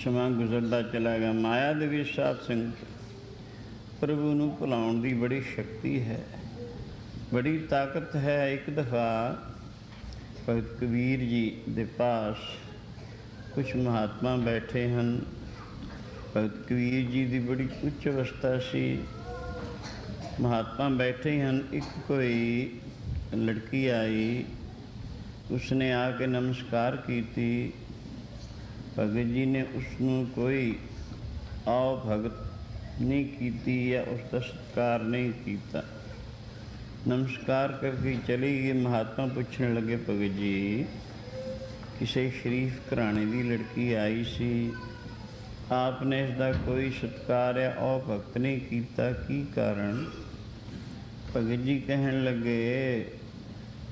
ਸਮਾਂ ਗੁਜ਼ਰਦਾ ਚਲਾ ਗਿਆ। ਮਾਇਆ ਦੇ ਵਿੱਚ ਸਾਧ ਸੰਗਤ ਪ੍ਰਭੂ ਨੂੰ ਭੁਲਾਉਣ ਦੀ ਬੜੀ ਸ਼ਕਤੀ ਹੈ, ਬੜੀ ਤਾਕਤ ਹੈ। ਇੱਕ ਦਫਾ ਭਗਤ ਕਬੀਰ ਜੀ ਦੇ ਪਾਸ ਕੁਛ ਮਹਾਤਮਾ ਬੈਠੇ ਹਨ। ਭਗਤ ਕਬੀਰ ਜੀ ਦੀ ਬੜੀ ਉੱਚ ਅਵਸਥਾ ਸੀ। ਮਹਾਤਮਾ ਬੈਠੇ ਹਨ। ਇੱਕ ਕੋਈ ਲੜਕੀ ਆਈ, ਉਸਨੇ ਆ ਕੇ ਨਮਸਕਾਰ ਕੀਤੀ। ਭਗਤ ਜੀ ਨੇ ਉਸਨੂੰ ਕੋਈ ਆਓ ਭਗਤ ਨਹੀਂ ਕੀਤੀ ਜਾਂ ਉਸਦਾ ਸਤਿਕਾਰ ਨਹੀਂ ਕੀਤਾ। ਨਮਸਕਾਰ ਕਰਕੇ ਚਲੀ ਗਈ। ਮਹਾਤਮਾ ਪੁੱਛਣ ਲੱਗੇ, ਭਗਤ ਜੀ ਕਿਸੇ ਸ਼ਰੀਫ ਘਰਾਣੇ ਦੀ ਲੜਕੀ ਆਈ ਸੀ, ਆਪ ਨੇ ਇਸਦਾ ਕੋਈ ਸਤਿਕਾਰ ਜਾਂ ਆਓ ਭਗਤ ਨਹੀਂ ਕੀਤਾ, ਕੀ ਕਾਰਨ? ਭਗਤ ਜੀ ਕਹਿਣ ਲੱਗੇ,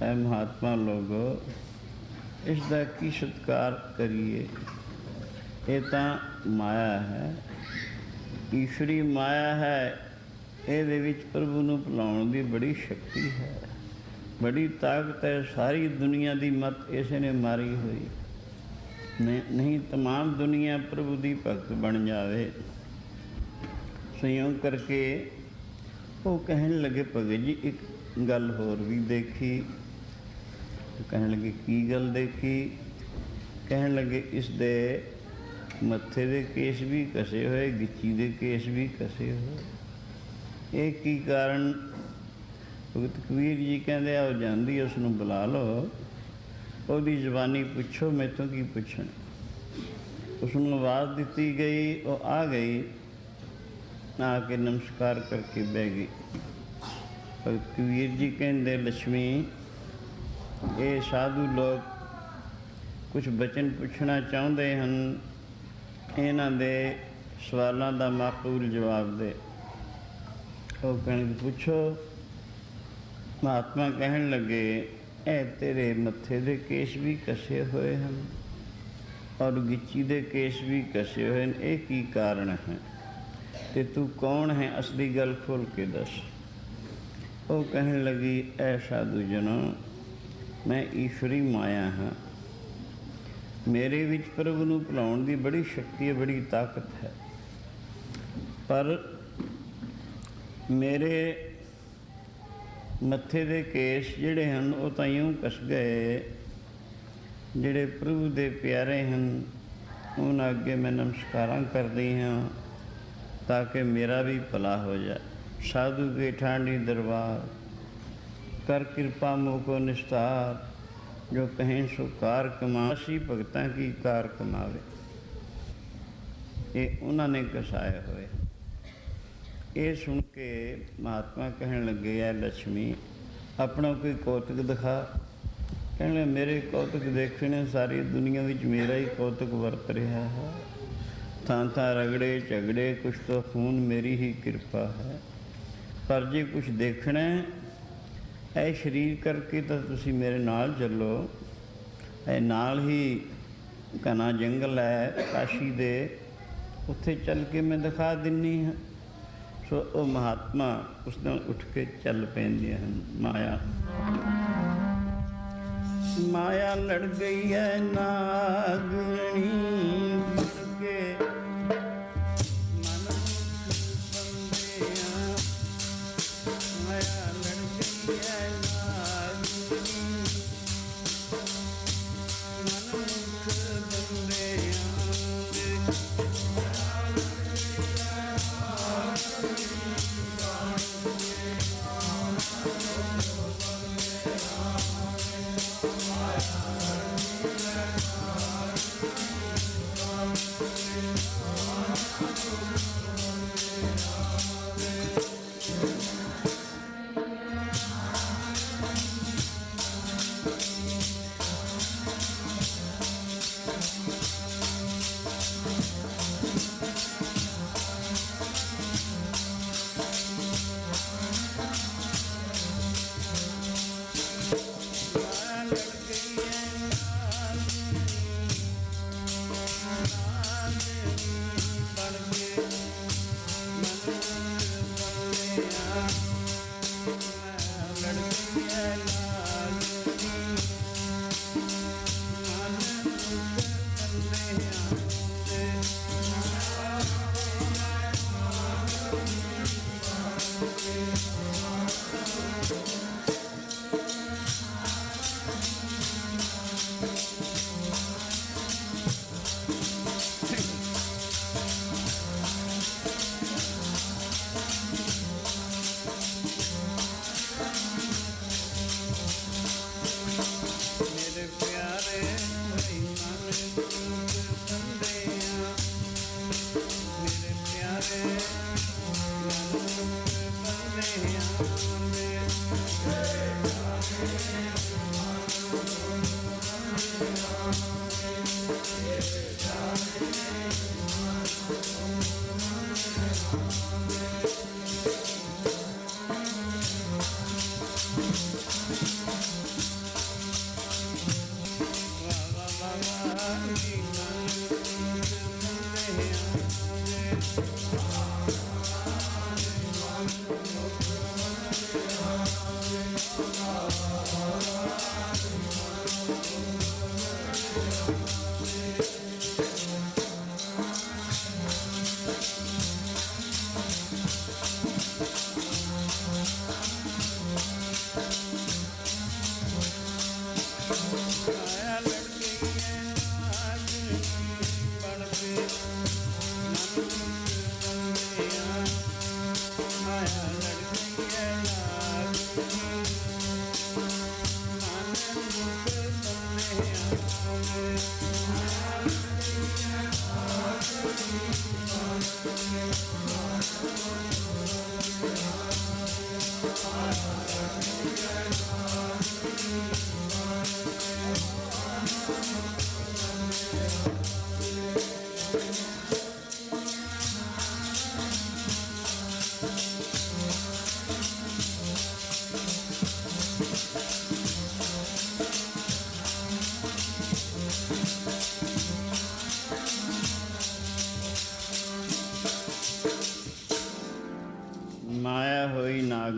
ਐ ਮਹਾਤਮਾ ਲੋਗੋ, ਇਸ ਦਾ ਕੀ ਸਤਿਕਾਰ ਕਰੀਏ? ਇਹ ਤਾਂ ਮਾਇਆ ਹੈ, ਈਸ਼ਵਰੀ ਮਾਇਆ ਹੈ। ਇਹਦੇ ਵਿੱਚ ਪ੍ਰਭੂ ਨੂੰ ਭੁਲਾਉਣ ਦੀ ਬੜੀ ਸ਼ਕਤੀ ਹੈ, ਬੜੀ ਤਾਕਤ ਹੈ। ਸਾਰੀ ਦੁਨੀਆ ਦੀ ਮੱਤ ਇਸੇ ਨੇ ਮਾਰੀ ਹੋਈ। ਨਹੀਂ ਤਮਾਮ ਦੁਨੀਆ ਪ੍ਰਭੂ ਦੀ ਭਗਤ ਬਣ ਜਾਵੇ। ਸੰਯੋਗ ਕਰਕੇ ਉਹ ਕਹਿਣ ਲੱਗੇ, ਭਗਤ ਜੀ ਇੱਕ ਗੱਲ ਹੋਰ ਵੀ ਦੇਖੀ। ਕਹਿਣ ਲੱਗੇ, ਕੀ ਗੱਲ ਦੇਖੀ? ਕਹਿਣ ਲੱਗੇ, ਇਸ ਦੇ ਮੱਥੇ ਦੇ ਕੇਸ ਵੀ ਕਸੇ ਹੋਏ, ਗਿੱਚੀ ਦੇ ਕੇਸ ਵੀ ਕਸੇ ਹੋਏ, ਇਹ ਕੀ ਕਾਰਨ? ਭਗਤ ਕਬੀਰ ਜੀ ਕਹਿੰਦੇ, ਆਓ ਜਾਂਦੀ, ਉਸ ਨੂੰ ਬੁਲਾ ਲਓ, ਉਹਦੀ ਜ਼ੁਬਾਨੀ ਪੁੱਛੋ, ਮੈਥੋਂ ਕੀ ਪੁੱਛਣ। ਉਸ ਨੂੰ ਆਵਾਜ਼ ਦਿੱਤੀ ਗਈ, ਉਹ ਆ ਗਈ, ਆ ਕੇ ਨਮਸਕਾਰ ਕਰਕੇ ਬਹਿ ਗਈ। ਭਗਤ ਕਬੀਰ ਜੀ ਕਹਿੰਦੇ, ਲక్ష్ਮੀ, ਇਹ ਸਾਧੂ ਲੋਕ ਕੁਛ ਬਚਨ ਪੁੱਛਣਾ ਚਾਹੁੰਦੇ ਹਨ, ਇਹਨਾਂ ਦੇ ਸਵਾਲਾਂ ਦਾ ਮਾਕੂਲ ਜਵਾਬ ਦੇ। ਉਹ ਕਹਿਣਗੇ, ਪੁੱਛੋ। ਮਹਾਤਮਾ ਕਹਿਣ ਲੱਗੇ, ਇਹ ਤੇਰੇ ਮੱਥੇ ਦੇ ਕੇਸ ਵੀ ਕਸੇ ਹੋਏ ਹਨ ਔਰ ਗਿੱਚੀ ਦੇ ਕੇਸ ਵੀ ਕਸੇ ਹੋਏ ਹਨ, ਇਹ ਕੀ ਕਾਰਨ ਹੈ? ਤੇ ਤੂੰ ਕੌਣ ਹੈ? ਅਸਲੀ ਗੱਲ ਖੋਲ੍ਹ ਕੇ ਦੱਸ। ਉਹ ਕਹਿਣ ਲੱਗੀ, ਐ ਸਾਧੂ ਜਨੋ, ਮੈਂ ਈਸ਼ਵਰੀ ਮਾਇਆ ਹਾਂ। ਮੇਰੇ ਵਿੱਚ ਪ੍ਰਭੂ ਨੂੰ ਭੁਲਾਉਣ ਦੀ ਬੜੀ ਸ਼ਕਤੀ ਹੈ, ਬੜੀ ਤਾਕਤ ਹੈ, ਪਰ ਮੇਰੇ ਮੱਥੇ ਦੇ ਕੇਸ ਜਿਹੜੇ ਹਨ ਉਹ ਤਾਂ ਇਉਂ ਕੱਸ ਗਏ। ਜਿਹੜੇ ਪ੍ਰਭੂ ਦੇ ਪਿਆਰੇ ਹਨ ਉਹਨਾਂ ਅੱਗੇ ਮੈਂ ਨਮਸਕਾਰਾਂ ਕਰਦੀ ਹਾਂ ਤਾਂ ਕਿ ਮੇਰਾ ਵੀ ਭਲਾ ਹੋ ਜਾਏ। ਸਾਧੂ ਕੇ ਠਾਂਡੀ ਦਰਬਾਰ ਕਰ ਕਿਰਪਾ ਮੋਕੋ ਨਿਸਤਾਰ, ਜੋ ਕਹੇਂ ਸੋ ਕਾਰ ਕਮਾਸੀ, ਭਗਤਾਂ ਕੀ ਕਾਰ ਕਮਾਵੇ। ਇਹ ਉਹਨਾਂ ਨੇ ਕਸਾਏ ਹੋਏ। ਇਹ ਸੁਣ ਕੇ ਮਹਾਤਮਾ ਕਹਿਣ ਲੱਗੇ, ਐ ਲక్ష్ਮੀ, ਆਪਣਾ ਕੋਈ ਕੌਤਕ ਦਿਖਾ। ਕਹਿਣ ਲੱਗੇ, ਮੇਰੇ ਕੌਤਕ ਦੇਖਣੇ, ਸਾਰੀ ਦੁਨੀਆ ਵਿੱਚ ਮੇਰਾ ਹੀ ਕੌਤਕ ਵਰਤ ਰਿਹਾ ਹੈ। ਥਾਂ ਥਾਂ ਰਗੜੇ ਝਗੜੇ, ਕੁਛ ਤੋਂ ਖੂਨ, ਮੇਰੀ ਹੀ ਕਿਰਪਾ ਹੈ। ਪਰ ਜੇ ਕੁਛ ਦੇਖਣਾ ਇਹ ਸਰੀਰ ਕਰਕੇ ਤਾਂ ਤੁਸੀਂ ਮੇਰੇ ਨਾਲ ਚੱਲੋ। ਇਹ ਨਾਲ ਹੀ ਘਣਾ ਜੰਗਲ ਹੈ ਕਾਸ਼ੀ ਦੇ, ਉੱਥੇ ਚੱਲ ਕੇ ਮੈਂ ਦਿਖਾ ਦਿੰਦੀ ਹਾਂ। ਸੋ ਉਹ ਮਹਾਤਮਾ ਉਸ ਨਾਲ ਉੱਠ ਕੇ ਚੱਲ ਪੈਂਦੀਆਂ ਹਨ। ਮਾਇਆ ਲੜ ਗਈ ਹੈ ਨਾਗਣੀ, ਕੇ ਮਨ ਬੰਦਿਆਂ, ਮਾਇਆ ਲੜ ਗਈ ਹੈ ਨਾਗਣੀ, ਮਨ ਮੁਖ ਬੰਦਿਆਂ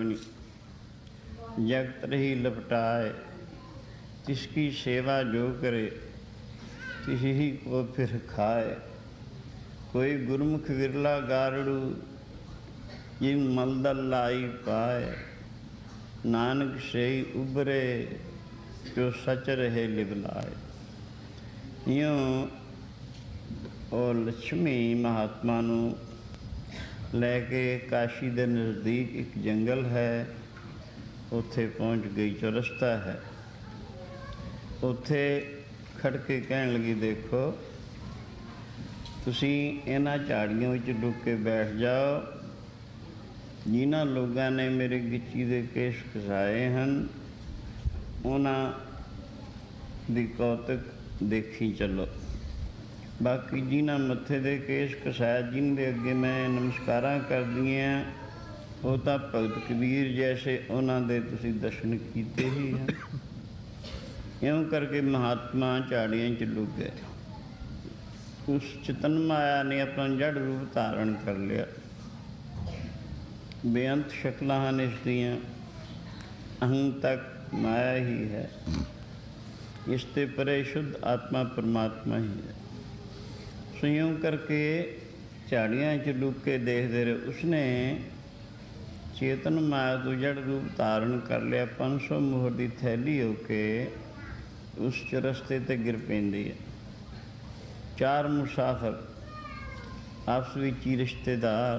दामिनी, जगत रही लपटाए, तिसकी सेवा जो करे तिस ही को फिर खाए। कोई गुरमुख विरला गारड़ू, जिन मलदल लाई पाए। नानक सेई उबरे, जो सच रहे लिबलाए। यूँ और लक्ष्मी महात्मा नूं लैके काशी दे नज़दीक एक जंगल है, उत्थे पहुँच गई। चौरस्ता है, उत्थे खड़ के कहन लगी, देखो तुसीं इन्हां झाड़ियां विच लुक के बैठ जाओ। जिन्हां लोगों ने मेरे गिच्ची दे केश खसाए हैं, उन्हां दी कौतक देखी चलो। बाकी जिन्हां मत्थे दे केश खसाए, जिन्हां अगे मैं नमस्कारां करदियां, वो तो भगत कबीर जैसे उन्हां दे तुसीं दर्शन कीते ही हैं। इउं करके महात्मा झाड़ियां च लुक गए। उस चितन माया ने अपना जड़ रूप धारण कर लिया। बेअंत शक्लां हैं इसदियां, अहं तक माया ही है। इसते परे शुद्ध आत्मा परमात्मा ही है। सो यूं करके झाड़ियां च लुक के देखते रहे। उसने चेतन माया तो जड़ रूप धारण कर लिया। 500 मोहर की थैली होके उस चौरस्ते ते गिर पैंदी है। 4 मुसाफिर आपस विच ही रिश्तेदार,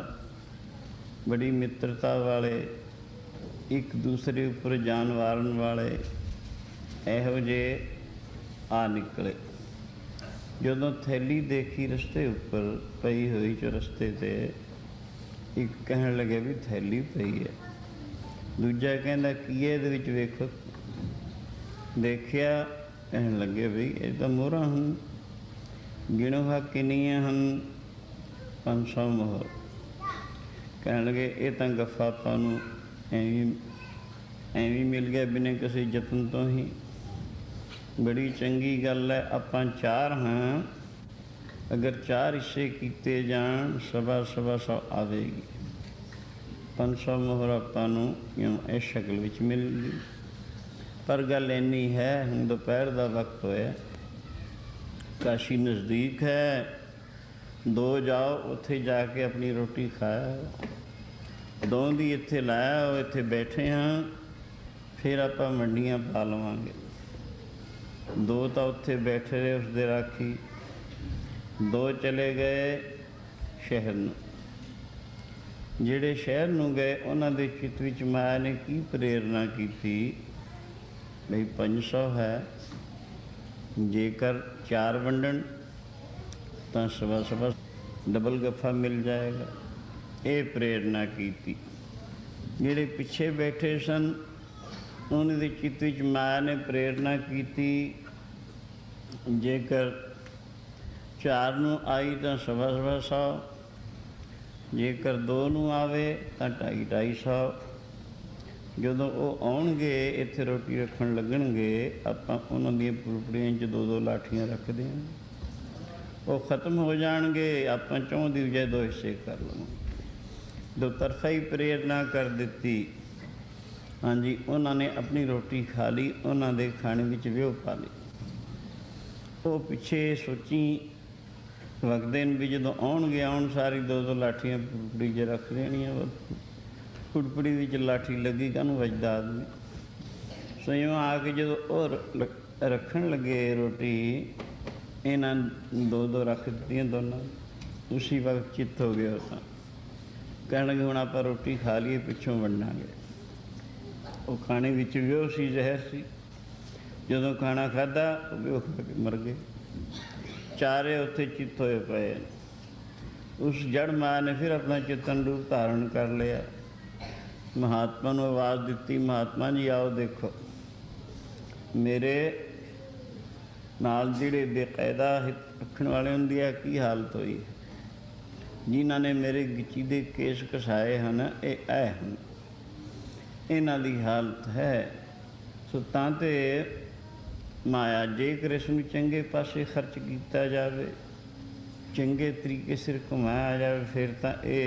बड़ी मित्रता वाले, एक दूसरे उपर जान वारन वाले, इहो जे आ निकले। जदों थैली देखी रस्ते उपर पई हुई चौरस्ते ते, एक कहन लगे भी थैली पई है। दूजा कहंदा की है, इहदे विच वेखो। देखिया, कहन लगे भी ये तो मोहरां हन। गिणो हा किनियां हन? 500 मोहर। कहन लगे ये तो गफ्फा आपां नूं एवं मिल गया बिना किसी जतन तो ही। बड़ी चंगी गल है, आपां 4 हाँ, अगर 4 हिस्से किए जान, सवा 100 आवेगी। 500 मोहर आपां नूं इउं इस शक्ल विच मिल गई। पर गल इन्नी है, हुण दोपहर का वक्त होया, काशी नज़दीक है, 2 जाओ उत्थे जाके अपनी रोटी खाया। 2 दी इत्थे लाया हो, इत्थे बैठे हाँ, फिर आपां मंडियां पा लवांगे। 2 तो उत्थे बैठे रहे उसदे राखी, 2 चले गए शहर नूं। जिहड़े शहर नूं गए, उन्हां दे चित्त विच माया ने की प्रेरणा कीती बई 500 है, जेकर 4 वंडन तो सवा डबल गफ्फा मिल जाएगा। ये प्रेरणा की। जिहड़े पिछे बैठे सन, उन्होंने चित्त विच माया ने प्रेरणा की, जेकर 4 नूं आई तो सवा 100, जेकर 2 नूं आवे तो 250-250। जदों वो आउणगे इत्थे रोटी रखण लगणगे, आपां उन्हां दीयां पुलपड़ियां च 2-2 लाठियां रख दें। वो खत्म हो जाणगे, आपां चौं दी बजाय 2 हिस्से कर लवांगे। 2 तरफा ही प्रेरणा कर दित्ती। हाँ जी, उन्होंने अपनी रोटी खा ली, उन्हां दे खाने विच व्योह पा ली। वो पिछे सोची वगदे भी जदों आउणगे, आउण सारी 2-2 लाठियां पुलपड़ी च रख देणियां। पुड़पड़ी विच लाठी लगी, कहनूं वजदा आदमी। सो इउं आके जदों और रखण लगे रोटी, इन्हां 2-2 रख दित्तियां दोनों। उसी वक्त चित्त हो गया। तो कहण लगे हुण आपां रोटी खा लीए, पिछों वंडांगे। वो खाने विच व्योह सी, जहर सी। जदों खाना खाधा, व्योह खा के मर गए। चारे उत्थे चित्त होए पए। उस जड़ माया ने फिर अपना चितन रूप धारण कर लिया। महात्मा नूं आवाज़ दित्ती, महात्मा जी आओ देखो, मेरे नाल जिहड़े बेकायदा रखण वाले उन्दी की हालत हुई है। जिन्हां ने मेरे गिच्ची दे केस घसाए हैं, ये ऐ हैं, इन्हां दी हालत है। सो तां ते माया जेकर इसनूं चंगे पासे खर्च किया जाए, चंगे तरीके सिर घुमाया जाए, फिर तो ये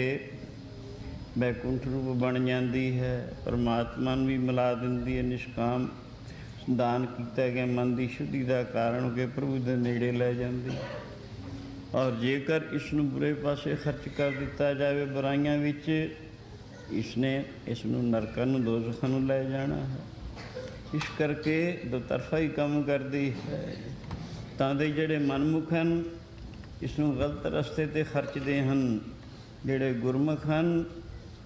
बैकुंठ रूप बन जाती है, परमात्मा नूं भी मिला दिंदी है। निष्काम दान किया गया मन की शुद्धि का कारण के प्रभु के नेड़े लै जाती। और जेकर इसनूं बुरे पासे खर्च कर दिता जाए बुराइयां विच, इसने इसनूं नरकां नूं दोज़खां नूं लै जाना है। इस करके दो तरफा ही काम करती है। तां दे जिहड़े मनमुख हैं इसनूं गलत रस्ते ते खर्चते हैं, जिहड़े गुरमुख हैं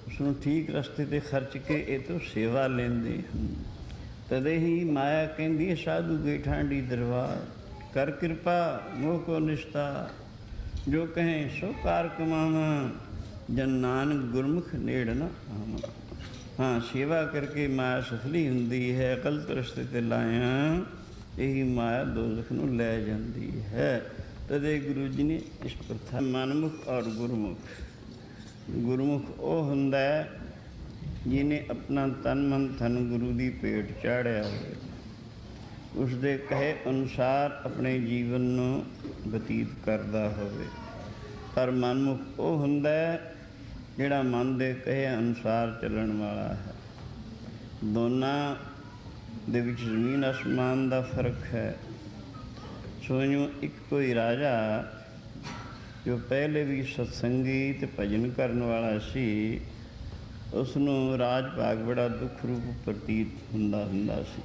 उसनूं ठीक रस्ते ते खर्च के ये तो सेवा लेंदे हैं। तदे ही माया कहती है साधु के ठांडी दरबार, कर कृपा मोह को निस्तार, जो कहें सो कार कमावा, जन नानक गुरमुख नेड़ न आवा। हाँ, सेवा करके माया सफली हुंदी है, गलत रस्ते ते लाया यही माया दोज़ख नूं लै जाती है। तदे गुरु जी ने इस प्रथा मनमुख और गुरमुख, गुरमुख वो हुंदा है जिन्हें अपना तन मन धन गुरु की भेंट चाढ़िया हो, उसके कहे अनुसार अपने जीवन नूं बतीत करता होवे। पर मनमुख वो हुंदा है जिहड़ा मन के कहे अनुसार चलण वाला है। दोनों दे विच जमीन आसमान का फर्क है। सोचो एक कोई राजा जो पहले भी सत्संगी ते भजन करने वाला सी, उसनूं राज भाग बड़ा दुख रूप प्रतीत हुंदा सी।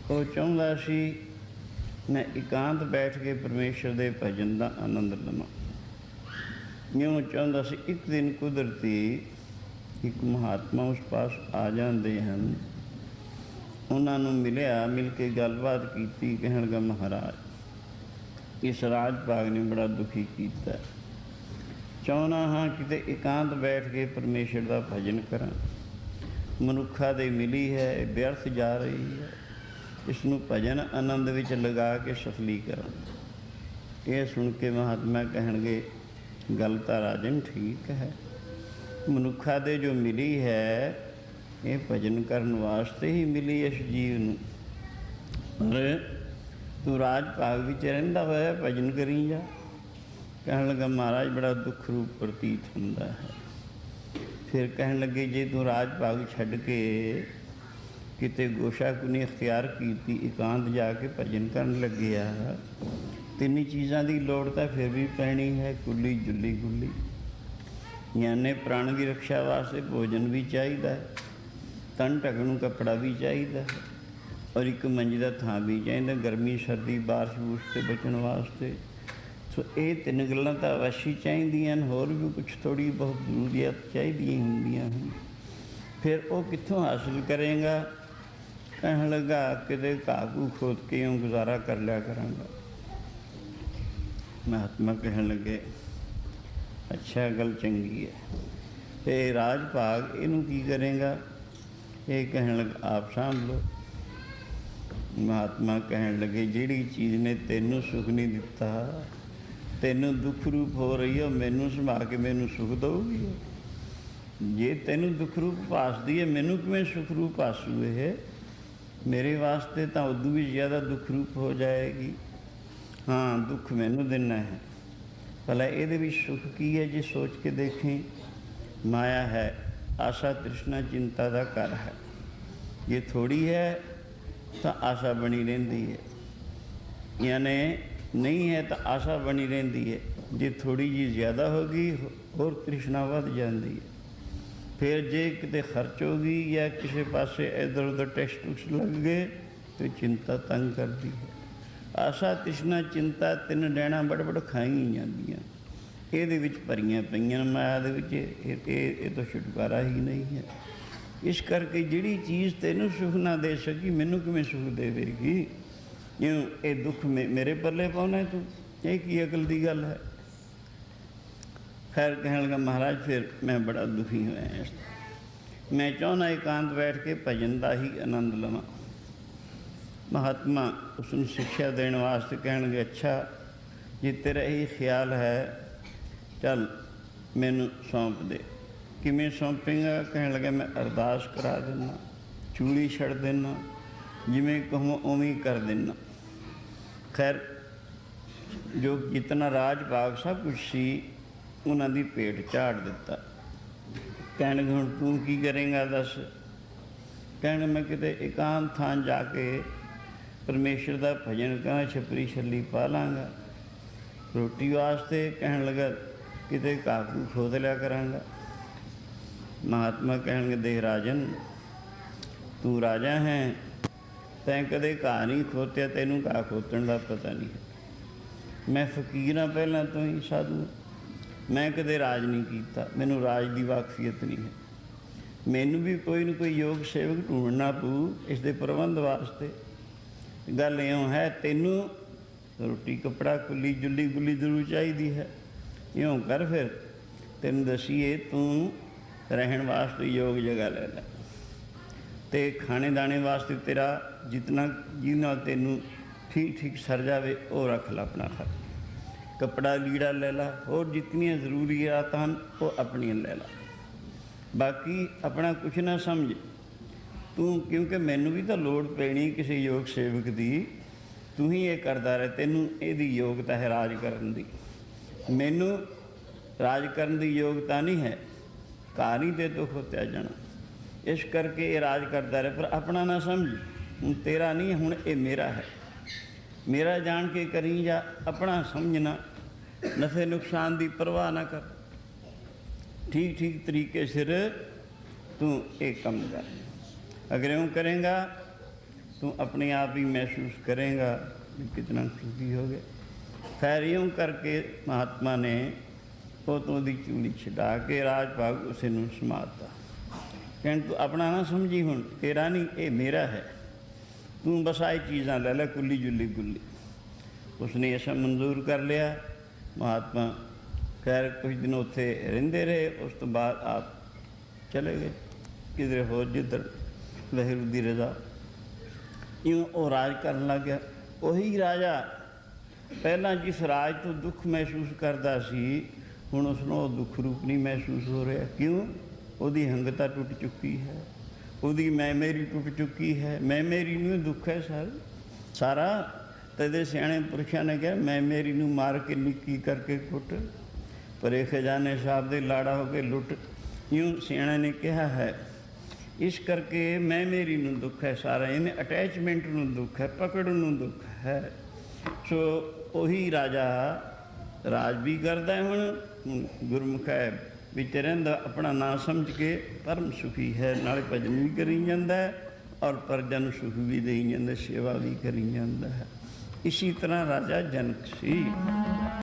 वो चाहुंदा सी मैं एकांत बैठ के परमेश्वर के भजन का आनंद लवां। यूँ चाहुंदा सी। एक दिन कुदरती एक महात्मा उस पास आ जाते हैं, उन्होंने मिलिया, मिल के गलबात की, कहण लगा महाराज इस राज भाग ने बड़ा दुखी किया, चाहुंदा हाँ किते एकांत बैठ के परमेश्वर का भजन करा, मनुखा दे मिली है व्यर्थ जा रही है, इसनूं भजन आनंद विच लगा के सफली करा। ये सुन के महात्मा कहणगे गल तां राजन ठीक है, मनुखा दे जो मिली है ये भजन करने वास्ते ही मिली इस जीव नूं, पर तू राज भाग विच रहिंदा होया भजन करी जा। कहण लगा महाराज बड़ा दुख रूप प्रतीत हुंदा है। फिर कहण लगे जे तू राज भाग छड्ड के किते गोशाकुनी अख्तियार की एकांत जाके भजन करन लग्या, तीन चीज़ों की लोड़ तो फिर भी पैनी है, कुली जुली गुली। यानी प्राण की रक्षा वास्ते भोजन भी चाहिए, तन ढकणू कपड़ा भी चाहिए, और एक मंजी का थां भी चाहिए, गर्मी सर्दी बारिश बूरिश से बचन वास्ते। सो ये तीन गल्लां तां अवश्य चाहिए, होर भी कुछ थोड़ी बहुत जरूरियात चाहिए होंदियां हैं। फिर वो कित्थों हासिल करेगा? कहण लगा किते घाह घू खोद के यूँ गुजारा कर लिया करांगा। महात्मा कहण लगे अच्छा गल चंगी है, ये राज भाग इनू की करेगा? ये कहण लगा आप सांभ लो। महात्मा कहण लगे जिहड़ी चीज़ ने तेनू सुख नहीं दिता, तेनू दुख रूप हो रही है, मैनू संभाल के मैनू सुख दऊगी। जे तेनू दुख रूप भासदी है, मैनू किवें सुख रूप भासू है? मेरे वास्ते तो उदू भी ज़्यादा दुख रूप हो जाएगी। हाँ, दुख मैनू देना है, भला ये भी सुख की है? जे सोच के देखें, माया है, आशा तृष्णा चिंता का घर है। ये थोड़ी है तो आशा बनी रही है, यानी नहीं है तो आशा बनी रही है। जे थोड़ी जी ज़्यादा होगी और तृष्णा बढ़ जाती है। फिर जे किते खर्च होगी या किसी पासे इधर उधर टेस्ट टूस्ट लग गए तो चिंता तंग करती है। आशा तृष्णा चिंता तीन डैणा बड़ खाई जांदियां, ये भरियां पईयां माया दे विच, ये तो छुटकारा ही नहीं है। इस करके जिहड़ी चीज़ तेनू सुख ना दे सकी, मैनू किवें सुख देवेगी? यूँ ये दुख मेरे पल्ले पाउना तू, ये की अकल की गल है? खैर कहने लगा महाराज फिर मैं बड़ा दुखी होया, मैं चाहना एकांत बैठ के भजन का ही आनंद लवां। महात्मा उसने शिक्षा देने वास्ते कहणगे अच्छा जे तेरा यही ख्याल है, चल मैनू सौंप दे। किमें सौंपेगा? कहने लगा मैं अरदास करा देना, चूड़ी छड़ देना, जिमें कहूँ उवें ही कर देना। खैर जो जितना राज भाग सब कुछ सी उन्हों की भेंट झाड़ दिता। ਕਹਿਣਗੇ ਹੁਣ ਤੂੰ ਕੀ ਕਰੇਂਗਾ ਦੱਸ। ਕਹਿਣ ਮੈਂ ਕਿਤੇ ਇਕਾਂਤ ਥਾਂ ਜਾ ਕੇ ਪਰਮੇਸ਼ਰ ਦਾ ਭਜਨ ਕਰਾਂ, ਛਪਰੀ ਛੱਲੀ ਪਾ ਲਾਂਗਾ। ਰੋਟੀ ਵਾਸਤੇ ਕਹਿਣ ਲੱਗਾ ਕਿਤੇ ਘਾਹ ਘੂ ਖੋਦ ਲਿਆ ਕਰਾਂਗਾ। ਮਹਾਤਮਾ ਕਹਿਣਗੇ ਦੇਖ ਰਾਜਨ, ਤੂੰ ਰਾਜਾ ਹੈ, ਤੈਂ ਕਦੇ ਘਾਹ ਨਹੀਂ ਖੋਤਿਆ, ਤੈਨੂੰ ਘਾਹ ਖੋਤਣ ਦਾ ਪਤਾ ਨਹੀਂ ਹੈ। ਮੈਂ ਫਕੀਰ ਹਾਂ ਪਹਿਲਾਂ ਤੋਂ ਹੀ, ਸਾਧੂ, ਮੈਂ ਕਦੇ ਰਾਜ ਨਹੀਂ ਕੀਤਾ, ਮੈਨੂੰ ਰਾਜ ਦੀ ਵਾਕਫੀਅਤ ਨਹੀਂ ਹੈ। ਮੈਨੂੰ ਵੀ ਕੋਈ ਨਾ ਕੋਈ ਯੋਗ ਸੇਵਕ ਢੂੰਡਣਾ ਪਊ ਇਸ ਦੇ ਪ੍ਰਬੰਧ ਵਾਸਤੇ। ਗੱਲ ਇਉਂ ਹੈ, ਤੈਨੂੰ ਰੋਟੀ ਕੱਪੜਾ ਕੁੱਲੀ ਜੁੱਲੀ ਗੁੱਲੀ ਜ਼ਰੂਰ ਚਾਹੀਦੀ ਹੈ। ਇਉਂ ਕਰ ਫਿਰ ਤੈਨੂੰ ਦਸੀਏ, ਤੂੰ ਰਹਿਣ ਵਾਸਤੇ ਯੋਗ ਜਗ੍ਹਾ ਲੈ ਲੈ, ਅਤੇ ਖਾਣੇ ਦਾਣੇ ਵਾਸਤੇ ਤੇਰਾ ਜਿਤਨਾ ਜਿਹਦੇ ਨਾਲ ਤੈਨੂੰ ਠੀਕ ਠੀਕ ਸਰ ਜਾਵੇ ਉਹ ਰੱਖ ਲਾ ਆਪਣਾ ਖਰਚ। ਕੱਪੜਾ ਲੀੜਾ ਲੈ ਲਾ, ਹੋਰ ਜਿਤਨੀਆਂ ਜ਼ਰੂਰੀਆਤਾਂ ਹਨ ਉਹ ਆਪਣੀਆਂ ਲੈ ਲਾ, ਬਾਕੀ ਆਪਣਾ ਕੁਛ ਨਾ ਸਮਝ ਤੂੰ, ਕਿਉਂਕਿ ਮੈਨੂੰ ਵੀ ਤਾਂ ਲੋੜ ਪੈਣੀ ਕਿਸੇ ਯੋਗ ਸੇਵਕ ਦੀ। ਤੂੰ ਹੀ ਇਹ ਕਰਦਾ ਰਹੇ, ਤੈਨੂੰ ਇਹਦੀ ਯੋਗਤਾ ਹੈ ਰਾਜ ਕਰਨ ਦੀ, ਮੈਨੂੰ ਰਾਜ ਕਰਨ ਦੀ ਯੋਗਤਾ ਨਹੀਂ ਹੈ। ਘਰ ਹੀ ਤੇ ਦੁੱਖ ਖੋਤਿਆ ਜਾਣਾ, ਇਸ ਕਰਕੇ ਇਹ ਰਾਜ ਕਰਦਾ ਰਹੇ, ਪਰ ਆਪਣਾ ਨਾ ਸਮਝ। ਹੁਣ ਤੇਰਾ ਨਹੀਂ, ਹੁਣ ਇਹ ਮੇਰਾ ਹੈ, ਮੇਰਾ ਜਾਣ ਕੇ ਕਰੀ ਜਾ, ਆਪਣਾ ਸਮਝਣਾ, ਨਫੇ ਨੁਕਸਾਨ ਦੀ ਪਰਵਾਹ ਨਾ ਕਰ, ਠੀਕ ਠੀਕ ਤਰੀਕੇ ਸਿਰ ਤੂੰ ਇਹ ਕੰਮ ਕਰ। अगर यूँ करेंगा तो अपने आप ही महसूस करेंगा कि कितना सुखी हो गया। खैर यूँ करके महात्मा ने उतों की चूड़ी छड़ा के राज भाग उसे नूं समाता। कहन तू अपना ना समझी, हुण तेरा नहीं, ये मेरा है, तू बस आई चीज़ां ले लै कुल्ली जुल्ली गुल्ली। उसने ऐसा मंजूर कर लिया। महात्मा खैर कुछ दिन उत्थे रहिंदे रहे, उस तो बाद आप चले गए किधरे होर जिधर वाहिगुरू दी रज़ा। इउं ਉਹ ਰਾਜ ਕਰਨ ਲੱਗ ਗਿਆ। ਉਹੀ ਰਾਜਾ ਪਹਿਲਾਂ ਜਿਸ ਰਾਜ ਤੋਂ ਦੁੱਖ ਮਹਿਸੂਸ ਕਰਦਾ ਸੀ, ਹੁਣ ਉਸ ਨੂੰ ਉਹ ਦੁੱਖ ਰੂਪ ਨਹੀਂ ਮਹਿਸੂਸ ਹੋ ਰਿਹਾ। ਕਿਉਂ? ਉਹਦੀ ਹੰਗਤਾ ਟੁੱਟ ਚੁੱਕੀ ਹੈ, ਉਹਦੀ ਮੈਂ ਮੇਰੀ ਟੁੱਟ ਚੁੱਕੀ ਹੈ। ਮੈਂ ਮੇਰੀ ਨੂੰ ਦੁੱਖ ਹੈ ਸਾਰਾ। ਤਦੇ ਸਿਆਣੇ ਪੁਰਸ਼ਾਂ ਨੇ ਕਿਹਾ ਮੈਂ ਮੇਰੀ ਨੂੰ ਮਾਰ ਕੇ ਨਿੱਕੀ ਕਰਕੇ ਕੁੱਟ, ਪਰੇ ਖਜ਼ਾਨੇ ਸਾਹਿਬ ਦੇ ਲਾੜਾ ਹੋ ਕੇ ਲੁੱਟ। ਇਉਂ ਸਿਆਣੇ ਨੇ ਕਿਹਾ ਹੈ। ਇਸ ਕਰਕੇ ਮੈਂ ਮੇਰੀ ਨੂੰ ਦੁੱਖ ਹੈ ਸਾਰਾ, ਇਹਨੇ ਅਟੈਚਮੈਂਟ ਨੂੰ ਦੁੱਖ ਹੈ, ਪਕੜ ਨੂੰ ਦੁੱਖ ਹੈ। ਸੋ ਉਹੀ ਰਾਜਾ ਰਾਜ ਵੀ ਕਰਦਾ ਹੁਣ ਗੁਰਮੁਖ ਹੈ ਵਿੱਚ ਰਹਿੰਦਾ, ਆਪਣਾ ਨਾਂ ਸਮਝ ਕੇ ਪਰਮ ਸੁਖੀ ਹੈ। ਨਾਲੇ ਭਜਨ ਵੀ ਕਰੀ ਜਾਂਦਾ ਹੈ ਔਰ ਪ੍ਰਜਾ ਨੂੰ ਸੁਖ ਵੀ ਦੇਈ ਜਾਂਦਾ, ਸੇਵਾ ਵੀ ਕਰੀ ਜਾਂਦਾ ਹੈ। ਇਸੀ ਤਰ੍ਹਾਂ ਰਾਜਾ ਜਨਕ ਸੀ।